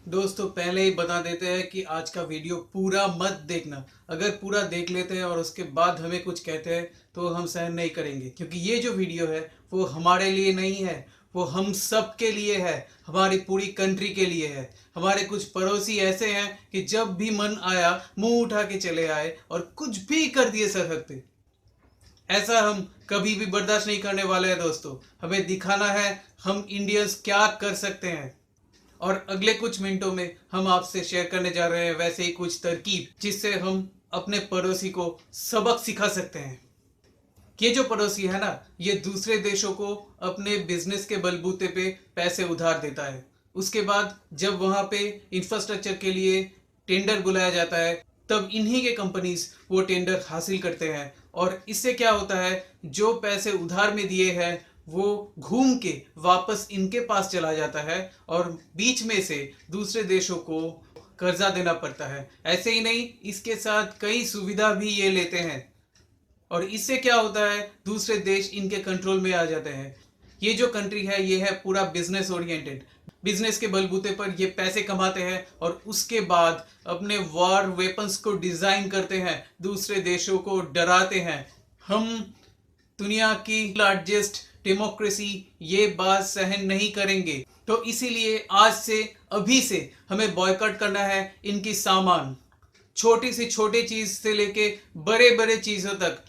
दोस्तों पहले ही बता देते हैं कि आज का वीडियो पूरा मत देखना। अगर पूरा देख लेते हैं और उसके बाद हमें कुछ कहते हैं तो हम सहन नहीं करेंगे, क्योंकि ये जो वीडियो है वो हमारे लिए नहीं है, वो हम सब के लिए है, हमारी पूरी कंट्री के लिए है। हमारे कुछ पड़ोसी ऐसे हैं कि जब भी मन आया मुंह उठा के चले आए और कुछ भी कर दिए सरहद पे। ऐसा हम कभी भी बर्दाश्त नहीं करने वाले हैं दोस्तों। हमें दिखाना है हम इंडियंस क्या कर सकते हैं, और अगले कुछ मिनटों में हम आपसे शेयर करने जा रहे हैं वैसे ही कुछ तरकीब जिससे हम अपने पड़ोसी को सबक सिखा सकते हैं। ये जो पड़ोसी है ना, ये दूसरे देशों को अपने बिजनेस के बलबूते पे पैसे उधार देता है। उसके बाद जब वहां पे इंफ्रास्ट्रक्चर के लिए टेंडर बुलाया जाता है तब इन्हीं के कंपनीज वो टेंडर हासिल करते हैं, और इससे क्या होता है, जो पैसे उधार में दिए हैं वो घूम के वापस इनके पास चला जाता है और बीच में से दूसरे देशों को कर्जा देना पड़ता है। ऐसे ही नहीं, इसके साथ कई सुविधा भी ये लेते हैं, और इससे क्या होता है, दूसरे देश इनके कंट्रोल में आ जाते हैं। ये जो कंट्री है ये है पूरा बिजनेस ओरिएंटेड। बिजनेस के बलबूते पर ये पैसे कमाते हैं और उसके बाद अपने वॉर वेपन्स को डिजाइन करते हैं, दूसरे देशों को डराते हैं। हम दुनिया की लार्जेस्ट डेमोक्रेसी ये बात सहन नहीं करेंगे, तो इसीलिए आज से अभी से हमें बॉयकॉट करना है इनकी सामान। छोटी से छोटी चीज से लेके बड़े बड़े चीजों तक।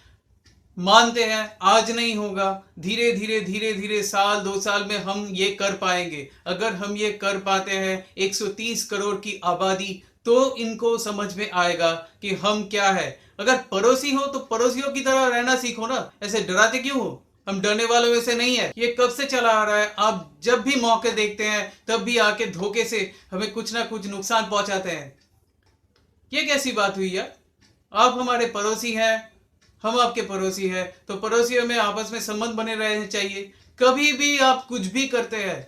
मानते हैं आज नहीं होगा, धीरे धीरे धीरे धीरे साल 2 साल में हम ये कर पाएंगे। अगर हम ये कर पाते हैं 130 करोड़ की आबादी, तो इनको समझ में आएगा कि हम क्या है। अगर पड़ोसी हो तो पड़ोसियों की तरह रहना सीखो ना, ऐसे डराते क्यों हो। हम डरने वालों में से नहीं है। ये कब से चला आ रहा है, आप जब भी मौके देखते हैं तब भी आके धोखे से हमें कुछ ना कुछ नुकसान पहुंचाते हैं। ये कैसी बात हुई यार। आप हमारे पड़ोसी हैं, हम आपके पड़ोसी हैं, तो पड़ोसियों में आपस में संबंध बने रहने चाहिए। कभी भी आप कुछ भी करते हैं,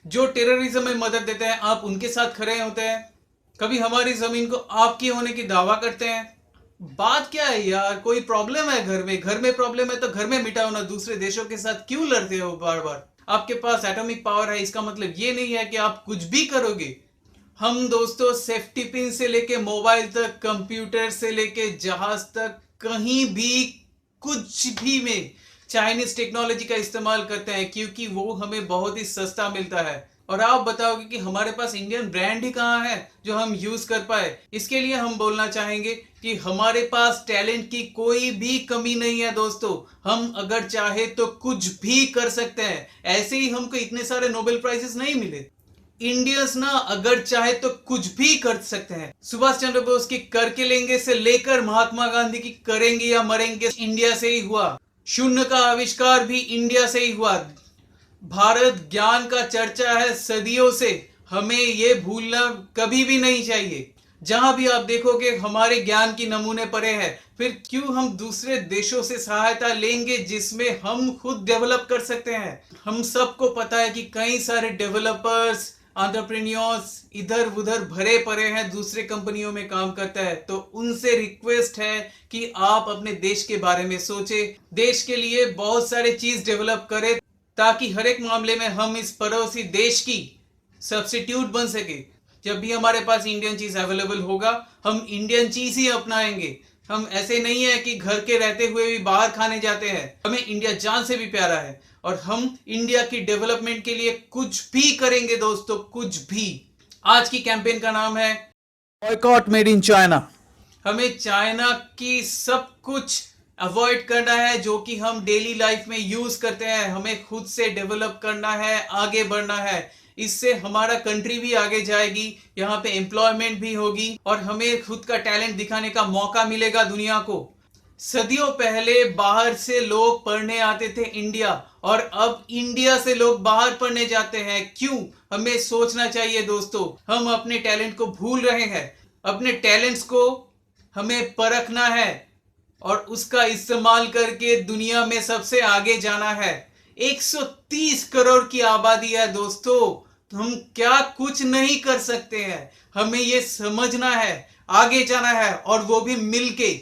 जो टेररिज्म में मदद देते हैं आप उनके साथ खड़े होते हैं। कभी हमारी जमीन को आपकी होने की दावा करते हैं। बात क्या है यार, कोई प्रॉब्लम है घर में प्रॉब्लम है तो घर में मिटाओ ना, दूसरे देशों के साथ क्यों लड़ते हो बार बार। आपके पास एटॉमिक पावर है, इसका मतलब ये नहीं है कि आप कुछ भी करोगे। हम दोस्तों सेफ्टी पिन से लेके मोबाइल तक, कंप्यूटर से लेके जहाज तक, कहीं भी कुछ भी में चाइनीज टेक्नोलॉजी का इस्तेमाल करते हैं, क्योंकि वो हमें बहुत ही सस्ता मिलता है। और आप बताओगे कि हमारे पास इंडियन ब्रांड ही कहाँ है जो हम यूज कर पाए। इसके लिए हम बोलना चाहेंगे कि हमारे पास टैलेंट की कोई भी कमी नहीं है दोस्तों। हम अगर चाहे तो कुछ भी कर सकते हैं। ऐसे ही हमको इतने सारे नोबेल प्राइजेस नहीं मिले। इंडियंस ना अगर चाहे तो कुछ भी कर सकते हैं। सुभाष चंद्र बोस की करके लेंगे से लेकर महात्मा गांधी की करेंगे या मरेंगे इंडिया से ही हुआ। शून्य का आविष्कार भी इंडिया से ही हुआ। भारत ज्ञान का चर्चा है सदियों से, हमें ये भूलना कभी भी नहीं चाहिए। जहां भी आप देखोगे हमारे ज्ञान की नमूने पड़े हैं। फिर क्यों हम दूसरे देशों से सहायता लेंगे जिसमें हम खुद डेवलप कर सकते हैं। हम सबको पता है कि कई सारे डेवलपर्स, एंटरप्रेन्योर्स इधर उधर भरे पड़े हैं, दूसरे कंपनियों में काम करता है। तो उनसे रिक्वेस्ट है कि आप अपने देश के बारे में सोचें, देश के लिए बहुत सारे चीज डेवलप करें, ताकि हर एक मामले में हम इस पड़ोसी देश की सब्स्टिट्यूट बन सके। जब भी हमारे पास इंडियन चीज अवेलेबल होगा हम इंडियन चीज ही अपनाएंगे। हम ऐसे नहीं है कि घर के रहते हुए भी बाहर खाने जाते हैं। हमें इंडिया जान से भी प्यारा है और हम इंडिया की डेवलपमेंट के लिए कुछ भी करेंगे दोस्तों, कुछ भी। आज की कैंपेन का नाम है बॉयकॉट मेड इन चाइना। हमें चाइना की सब कुछ अवॉइड करना है जो कि हम डेली लाइफ में यूज करते हैं। हमें खुद से डेवलप करना है, आगे बढ़ना है। इससे हमारा कंट्री भी आगे जाएगी, यहाँ पे एम्प्लॉयमेंट भी होगी और हमें खुद का टैलेंट दिखाने का मौका मिलेगा दुनिया को। सदियों पहले बाहर से लोग पढ़ने आते थे इंडिया, और अब इंडिया से लोग बाहर पढ़ने जाते हैं। क्यों? हमें सोचना चाहिए दोस्तों। हम अपने टैलेंट को भूल रहे हैं। अपने टैलेंट्स को हमें परखना है और उसका इस्तेमाल करके दुनिया में सबसे आगे जाना है। 130 करोड़ की आबादी है दोस्तों, हम क्या कुछ नहीं कर सकते हैं। हमें यह समझना है, आगे जाना है, और वो भी मिलके।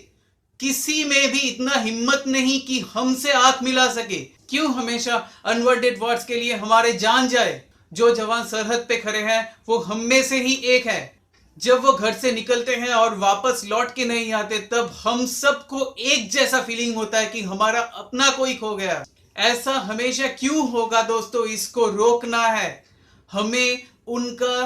किसी में भी इतना हिम्मत नहीं कि हमसे आंख मिला सके। क्यों हमेशा अनवर्डेड वर्ड्स के लिए हमारे जान जाए। जो जवान सरहद पे खड़े हैं वो हम में से ही एक है। जब वो घर से निकलते हैं और वापस लौट के नहीं आते, तब हम सबको एक जैसा फीलिंग होता है कि हमारा अपना कोई खो गया। ऐसा हमेशा क्यों होगा दोस्तों, इसको रोकना है। हमें उनका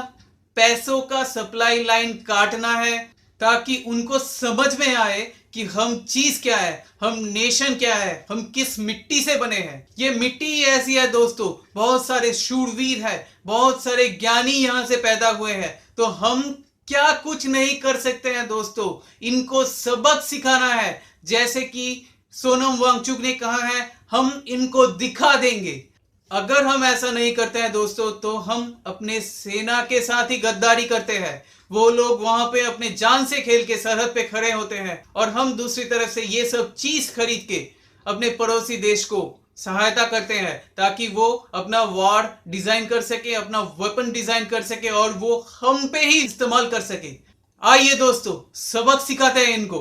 पैसों का सप्लाई लाइन काटना है ताकि उनको समझ में आए कि हम चीज क्या है, हम नेशन क्या है, हम किस मिट्टी से बने हैं। ये मिट्टी ऐसी है दोस्तों, बहुत सारे शूरवीर है, बहुत सारे ज्ञानी यहां से पैदा हुए हैं, तो हम क्या कुछ नहीं कर सकते हैं दोस्तों। इनको सबक सिखाना है, जैसे कि सोनम वांगचुक ने कहा है, हम इनको दिखा देंगे। अगर हम ऐसा नहीं करते हैं दोस्तों, तो हम अपने सेना के साथ ही गद्दारी करते हैं। वो लोग वहां पे अपने जान से खेल के सरहद पे खड़े होते हैं और हम दूसरी तरफ से ये सब चीज खरीद के अपने पड़ोसी देश को सहायता करते हैं ताकि वो अपना वॉर डिजाइन कर सके, अपना वेपन डिजाइन कर सके और वो हम पे ही इस्तेमाल कर सके। आइए दोस्तों, सबक सिखाते हैं इनको।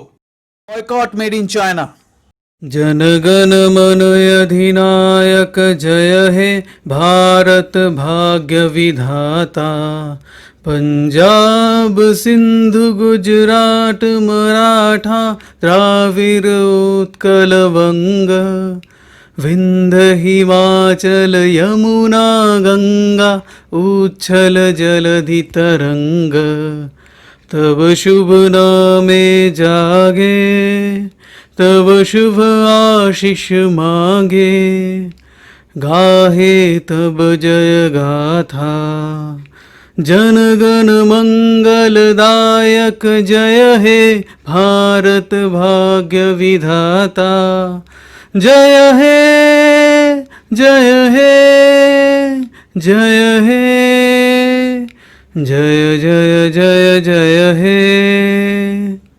Boycott made in China. जनगण मन अधिनायक जय हे भारत भाग्य विधाता। पंजाब सिंधु गुजरात मराठा द्राविड़ उत्कल वंग। विंध्य हिमाचल यमुना गंगा उच्छल जलधि तरंग। तब शुभ नामे जागे, तब शुभ आशीष मांगे। गाहे तब जय गाथा, जनगण मंगलदायक जय हे भारत भाग्य विधाता। जय हे जय हे जय हे जय जय जय जय हे।